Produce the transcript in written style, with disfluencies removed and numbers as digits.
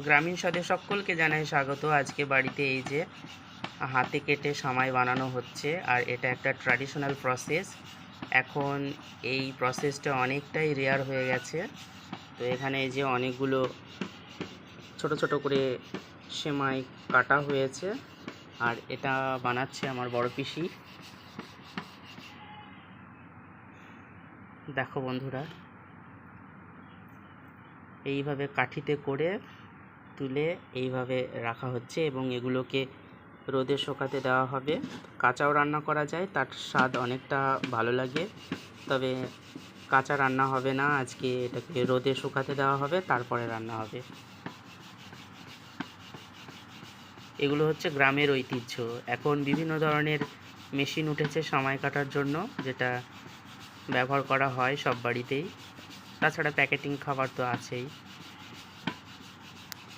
গ্রামীণ স্বাদে সকলকে জানাই স্বাগত। আজকে বাড়িতে এই যে হাতে কেটে সামাই বানানো হচ্ছে, আর এটা একটা ট্র্যাডিশনাল প্রসেস। এখন এই প্রসেসটা অনেকটাই রেয়ার হয়ে গেছে। তো এখানে এই যে অনেকগুলো ছোট ছোট করে সেমাই কাটা হয়েছে, আর এটা বানাচ্ছে আমার বড় পিসি। দেখো বন্ধুরা, এইভাবে কাঠিতে করে তুলে এইভাবে রাখা হচ্ছে এবং এগুলোকে রোদে শুকাতে দেওয়া হবে। কাঁচাও রান্না করা যায়, তার স্বাদ অনেকটা ভালো লাগে, তবে কাঁচা রান্না হবে না। আজকে এটাকে রোদে শুকাতে দেওয়া হবে, তারপরে রান্না হবে। এগুলো হচ্ছে গ্রামের ঐতিহ্য। এখন বিভিন্ন ধরনের মেশিন উঠেছে সামাই কাটার জন্য, যেটা ব্যবহার করা হয় সব বাড়িতেই। তাছাড়া প্যাকেটিং খাবার তো আছেই।